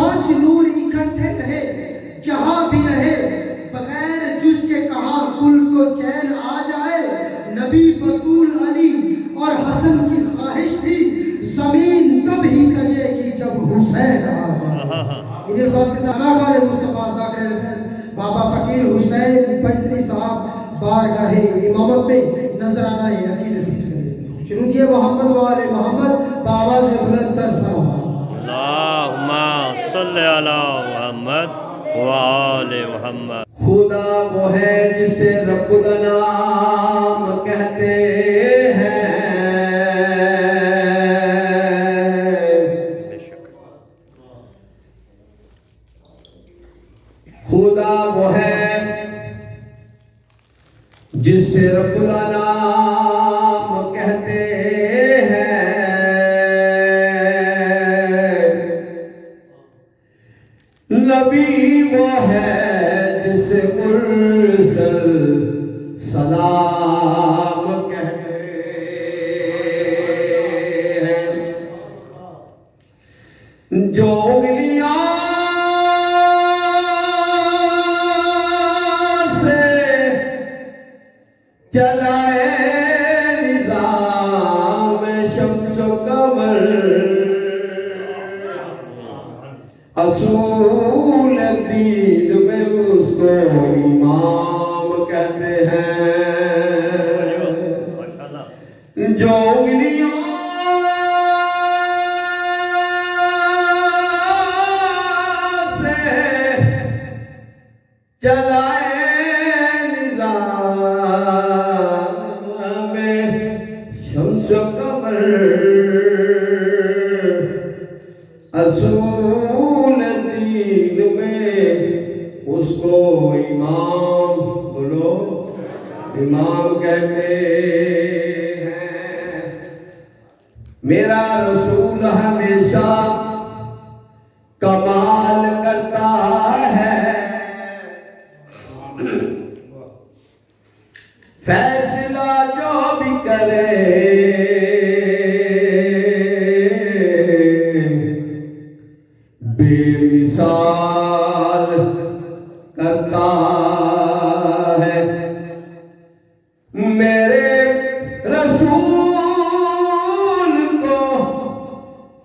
पांच नूर इकट्ठे रहे जहां भी रहे, बगैर जिसके कहा कुल को चैन आ जाए। नबी बतूल अली और हसन की ख्वाहिश थी, जमीन कब ही सजेगी जब हुसैन आ जाए। इन अल्फाज के साथ वाले मुस्तफा ज़ाकिर बाबा फकीर हुसैन पैंतरी साहब बारगाहे इमामत में नजराना अकीदत पेश करें। शुरू किए मोहम्मद वाले मोहम्मद बाबा से बुलंदतर सलावत। अल्लाहुम्मा सल्ली अला मुहम्मद व आले मुहम्मद। खुदा वो है जिसे रब्बुल नाम कहते हैं, खुदा वो है जिसे रब्बुल नाम कहते हैं। नबी वो है जिसे मुरसल सलाम कहते हैं। जो उंगलियां चलाए निज़ाम शम्सो कमर, असूल दीन में उसको इमाम कहते हैं। जो उंगलियां से चलाए असूल दीन में उसको इमाम, बोलो इमाम कहते हैं। मेरा रसूल हमेशा कमाल करता है, फैसला जो भी करे बेमिसाल करता है। मेरे रसूल को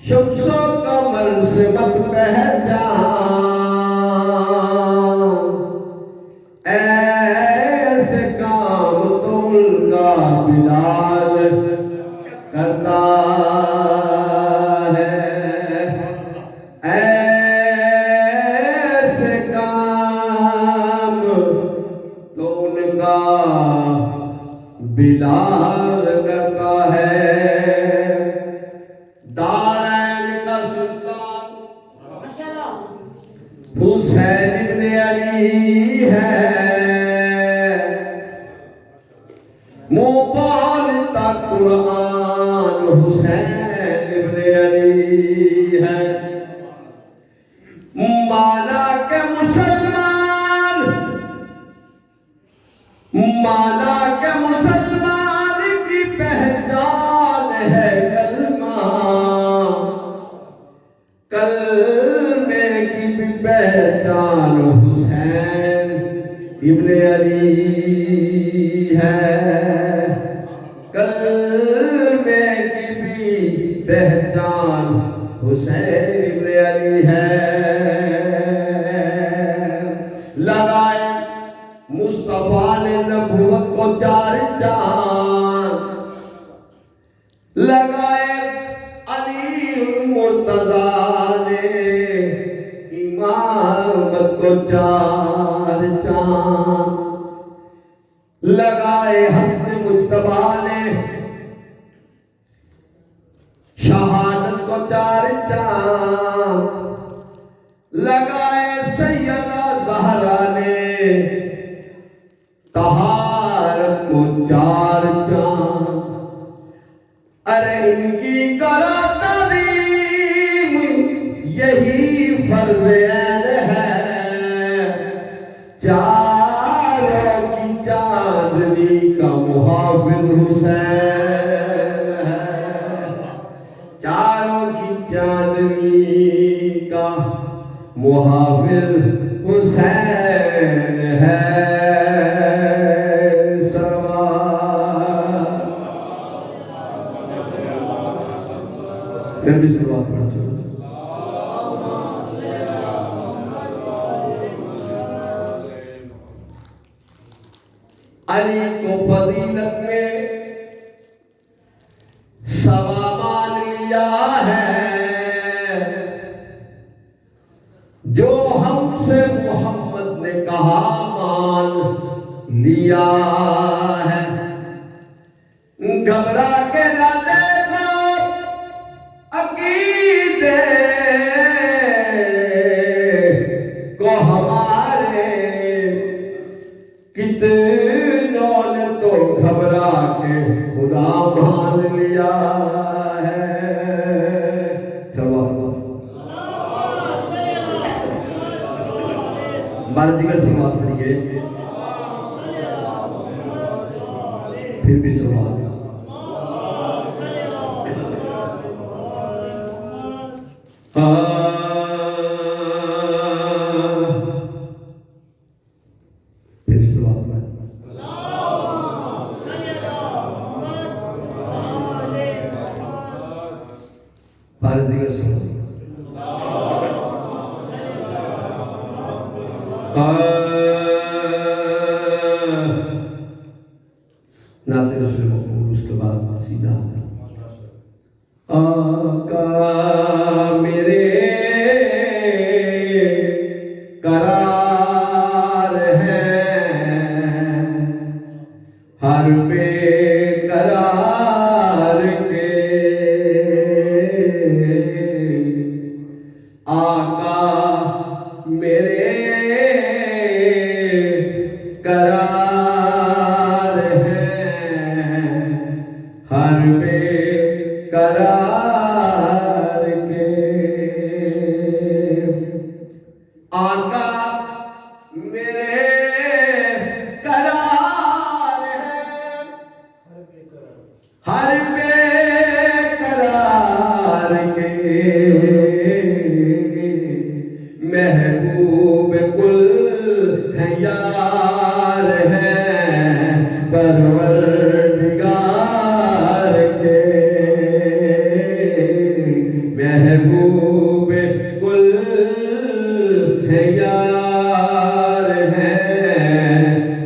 शम्सो कमर से मत पहचान, ऐसे काम तो उनका बिलाल करता है। ऐसे काम तो उनका बिलाल करता है। दारैन का सुल्तान हुसैन इब्न अली है, मुंह बोलता कुरान हुसैन इब्न अली है। माना के मुसलमान, माना के मुसलमान की पहचान है कलमा, कलमे की भी पहचान हुसैन इब्न अली है। कलमे की भी पहचान हुसैन इब्न अली है। लगाए मुस्तफा ने नबूवत को चार चांद, लगाए अली मुर्तजा ने इमामत को चार चांद, लगाए हसन मुज्तबा ने शहादत को चार चांद, लगाए सैयदा ज़हरा ने तहारत को चार चांद। अरे इनकी करो ताज़ीम, यही फर्ज़ ऐन है। चारों की चांदनी का मुहाफिज हुसैन है। चारों की चांदनी का मुहाफिज हुसैन है सलवात। फिर भी शुरुआत पढ़ चुके। अली को फजीलत में सवा मान लिया है, जो हमसे मोहम्मद ने कहा मान लिया है। घबरा के ना देखो अकीदे को हमारे, कितनों ने तो घबरा के खुदा मान लिया है। चलो बार दिगर शुरुआत पढ़िए, फिर भी शुरुआत। फिर शुरुआत में बार दिगर शुरुआत। नाते रसूल मकबूल, उसके बाद सीधा आका मेरे करार है, हर बेकरार के आका मेरे करार है, हर बेकरार के आका मेरे करार है, हर बेकरार के महबूब कुल है यार है, परवरदिगार के महबूब कुल है यार है,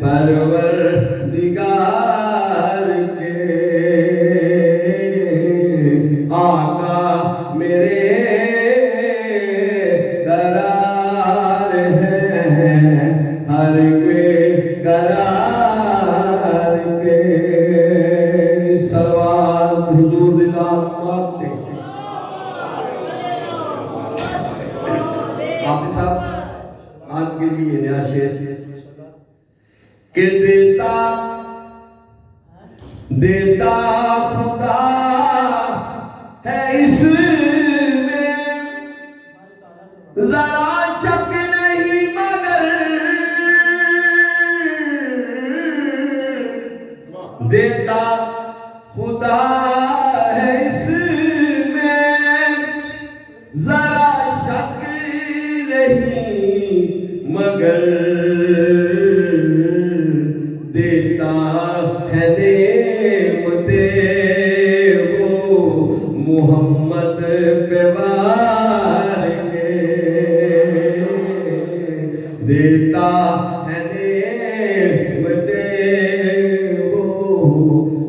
परवरदिगार के आका मेरे करार है, हर बेकरार के सलवात हुजूर दिला माते। आप साहब आज के लिए नया शेर के देता देता खुदा है इसमें जरा शक नहीं, मगर देता खुदा है इसमें जरा शक नहीं, मगर देता है नेमते वो मोहम्मद पे वार के, देता है नेमते वो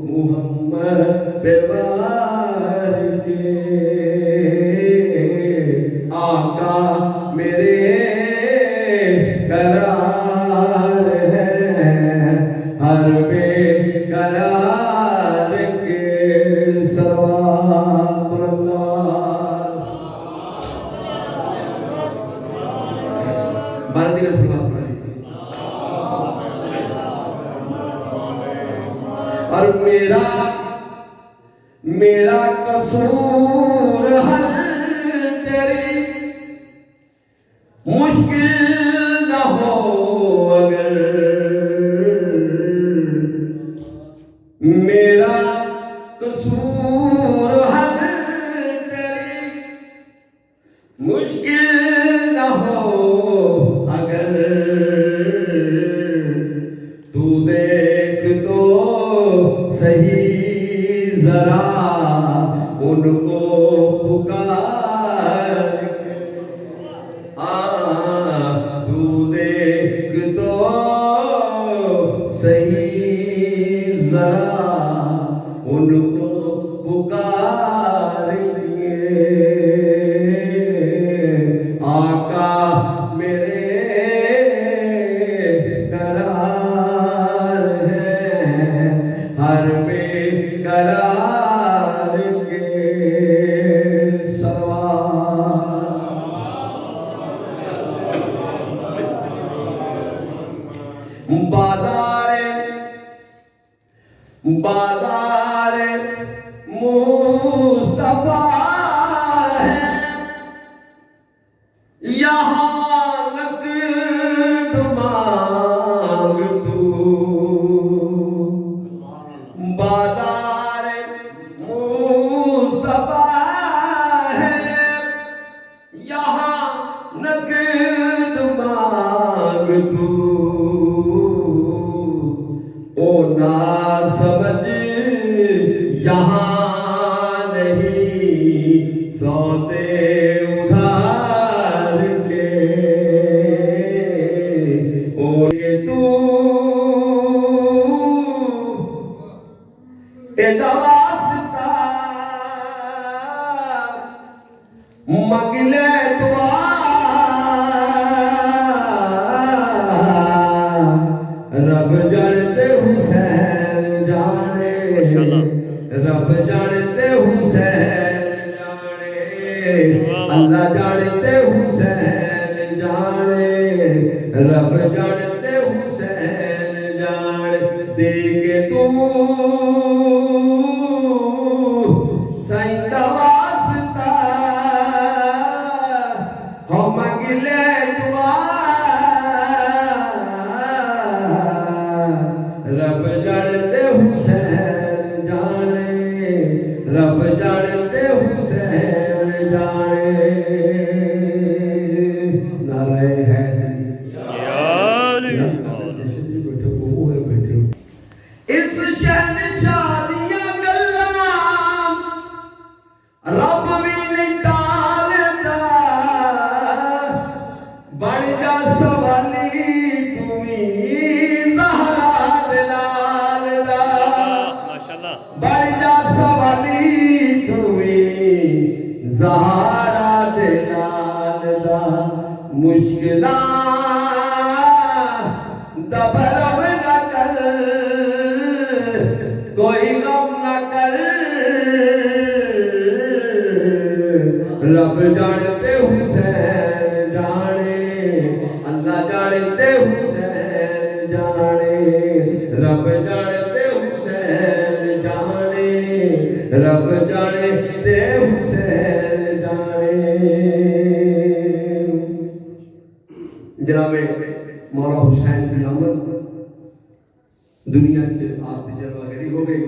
मोहम्मद पे वार के आका मेरे करार है, हर बेकरार के सवाब बारह दिन से बात करें। और मेरा कसूर हल तेरी मुश्किल न हो अगर, मेरा कसूर हल तेरी मुश्किल न हो आका मेरे करार है, हर बेकरार के सवार। बाजार मुस्तफा है, यहाँ नक़द मांग तू। बाजार मुस्तफा है, यहाँ नक़द मांग तू। ओ ना समझ यहाँ नहीं सौदे उधार के। ओ ये तू वास्ता मगले दुआ, रब जानते हुसैन जाने, रब जानते हुसैन जाने, अल्लाह जानते हुसैन जाने, रब जानते हुसैन जाने। देखे तू सईदा वास्ता हम अगले दुआ, रब जानते हुसैन जाने, रब जानते हुसैन जाने। नाराए है इस शहंशाह दियां गल्लां रब भी नहीं टालदा। बन जा सवाली तुम्ही ज़हरा दे लाल दा, माशाल्लाह। बन जा सवाली तुम्ही ज़हरा दे लाल दा। मुश्किलां दा भरम न कर, कोई गम न कर, रब जानते हुसैन जाने, अल्लाह जानते हुसैन जाने, रब जानते हुसैन जाने, रब जानते हुसैन जाने। जनाबे मौला हुसैन की आमद दुनिया च आप दी जलवागरी हो गई।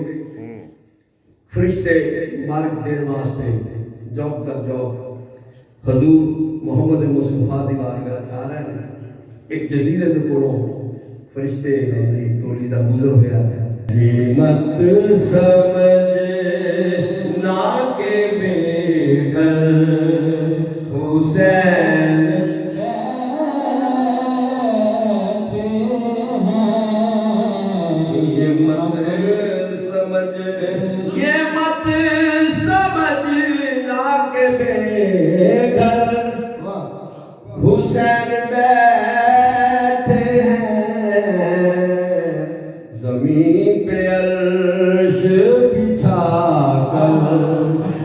फरिश्ते मुबारक देने वास्ते जॉब कर जॉब हजूर मोहम्मद मुस्तफा दी बारगाह च आ रहे हैं। एक जजीरे दे कोलों फरिश्ते दी टोली दा गुजर होया है। ये मत समझ ना के बेघर हुसैन ये मत समझना के बेघर हुसैन बैठे हैं, ज़मीन पे अर्श बिछा कर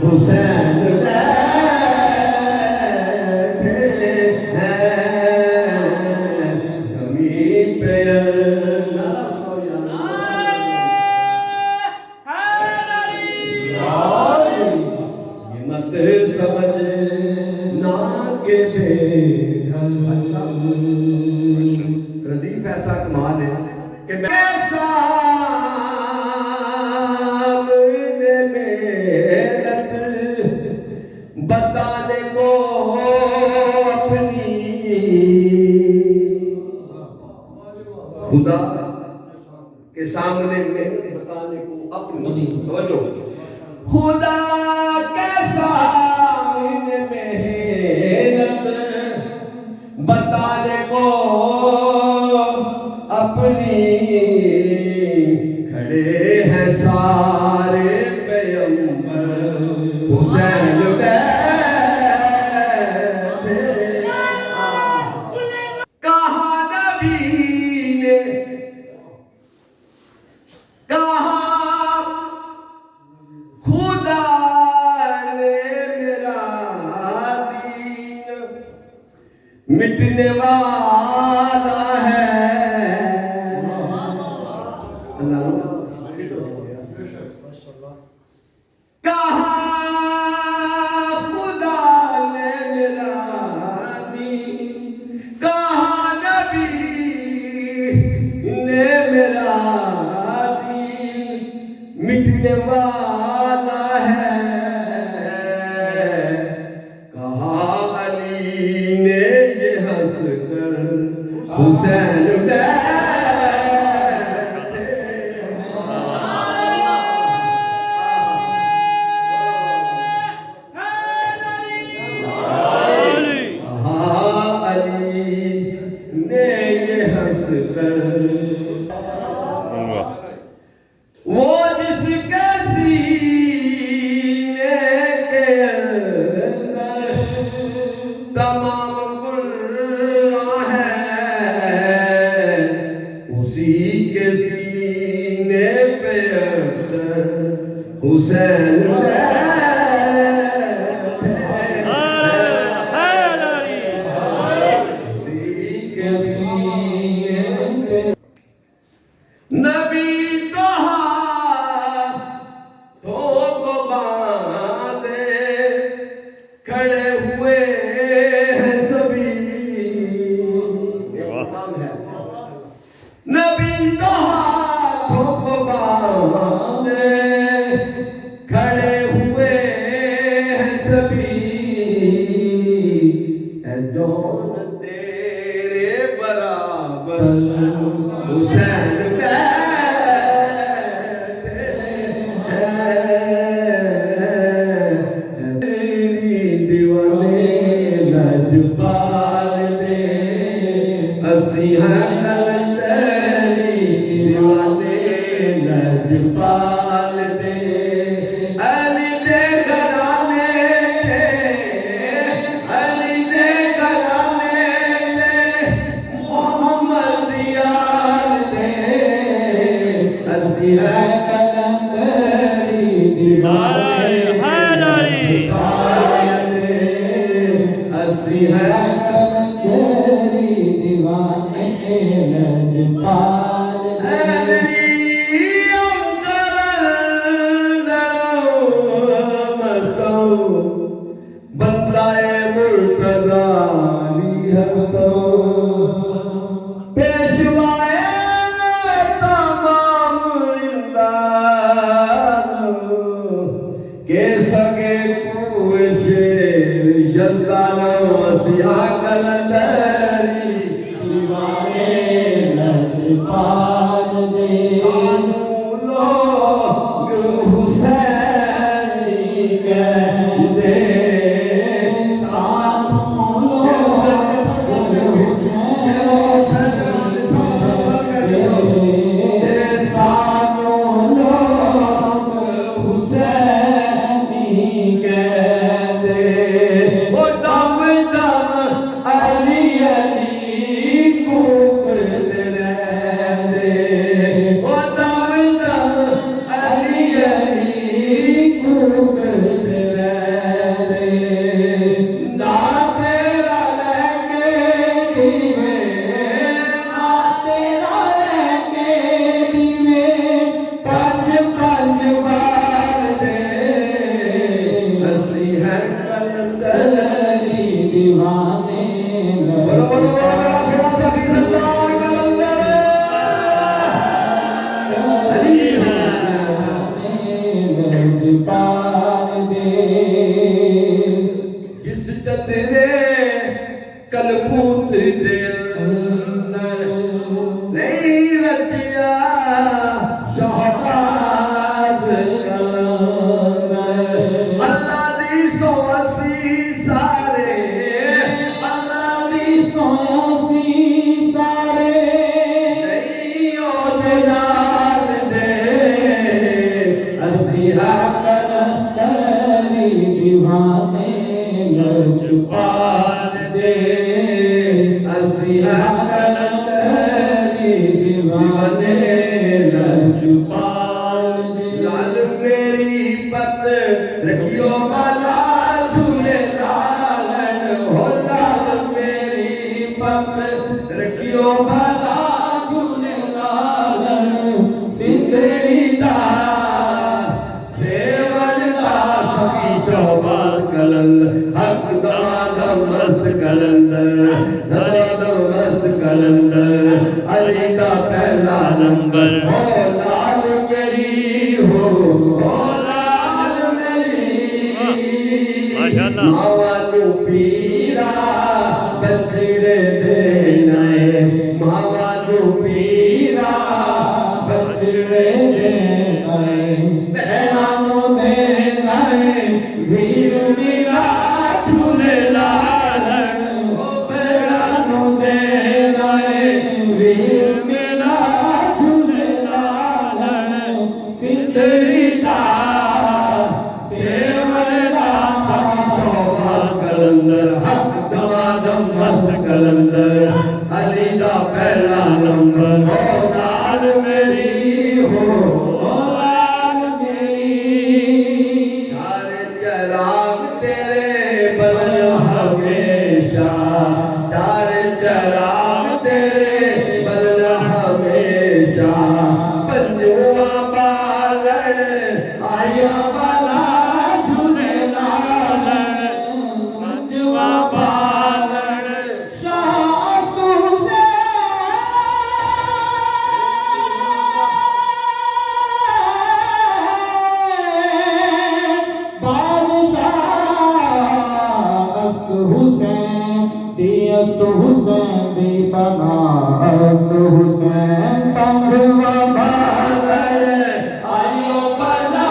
हुसैन बैठे हैं, ज़मीन पे समझ ना के बेघर। रदीफ ऐसा कमाल है कि मैं सामने मेहनत बताने को अपनी, खुदा के सामने मेहनत बताने को अपनी। खुदा के सामने मेहनत बताने को अपनी, खड़े हैं सारे पैगंबर हुसैन बैठे मिटने वाला है। कहा खुदा ने मेरा दीन, कहा नबी ने मेरा दीन, मिटने वाला है। कहा अली ने ये हंस कर हुसैन वो जिसके सीने के अंदर तमाम कुर्रा है, उसी के सीने पे अक्सर हुसैन नबी तो हाथों को बांधे खड़े हुए हैं सभी। नबी तो हाथों को बांधे खड़े हुए हैं सभी। ऐ जौन तेरे बराबर हुसैन पाल दे अली दे घराने थे, अली दे घराने थे मोहम्मद यार दे। असी है कलंदरी दीवाने असी है कलंदरी दीवाने लजपाल बंदाए मुर्तज़ाली हस्तो पेशवाए तमाम इंदानो के सगे कुए शेर यल्दानो असिया कलंदरी दीवाने लजपाल दे। लोग हुसैनी कहते जिस चतरे कलपूत दे अंदर नहीं रचिया शहबाज कलंदर। अल्लाह दी 180 सारे, अल्लाह दी 180 सारे नहीं ओदे नाल दे। असी है कलंदरी दीवाने लजपाल दे। असी है कलंदरी दीवाने लजपाल दे। लाल मेरी पत रखियो बाला झूले लालन हो, लाल मेरी दमादम मस्त कलंदर अली का पहला नंबर हो लाल मेरी हो लाल मेरी माशाअल्लाह मावानू पीरा बचड़े देना है मावानू पीरा बचड़े देना है बहनानू देना है वीर मीरा झूले लालन ओ बहनानू देना है वीर मीरा झूले लालन सिंदरी दा कलंदर हक दमादम मस्त कलंदर अली दा पहला नंबर हो लाल मेरी हो लाल मेरी चार चराग तेरे बल हमेशा चार चराग तेरे बल हमेशा पंजुआ बालन आया बाला झूले लालन हुसैन दीपना अस्त हुसैन पंगवा बालन आयो बना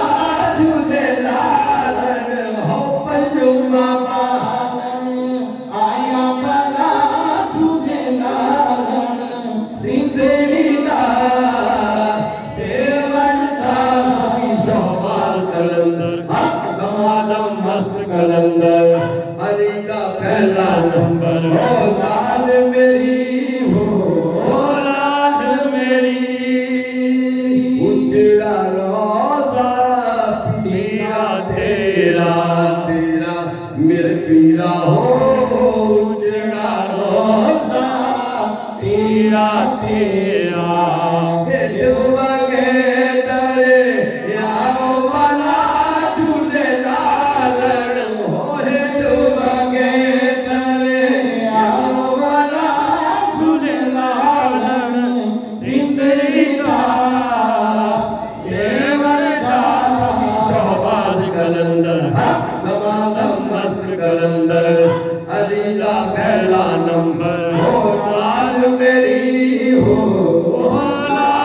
झूले लालन हो पंजुआ बालन आया बला झूले लालन सिंदड़ी दा सेवन दा शोभार कलंदर हक दमादम मस्त कलंदर अली का पहला नंबर हो लाल मेरी हो लाल मेरी उजड़ा रोजा पीरा तेरा तेरा मेरे पीरा हो उजड़ा रोजा पीरा तेरा दुआ के डरे यारो बना झूले लालन हो हे दुआ के डरे यारो बना झूले लालन जिंदगी का सेवन का शोभाज कलंदर हक दमादम मस्त कलंदर अली का पहला नंबर हो लाल मेरी हो लाल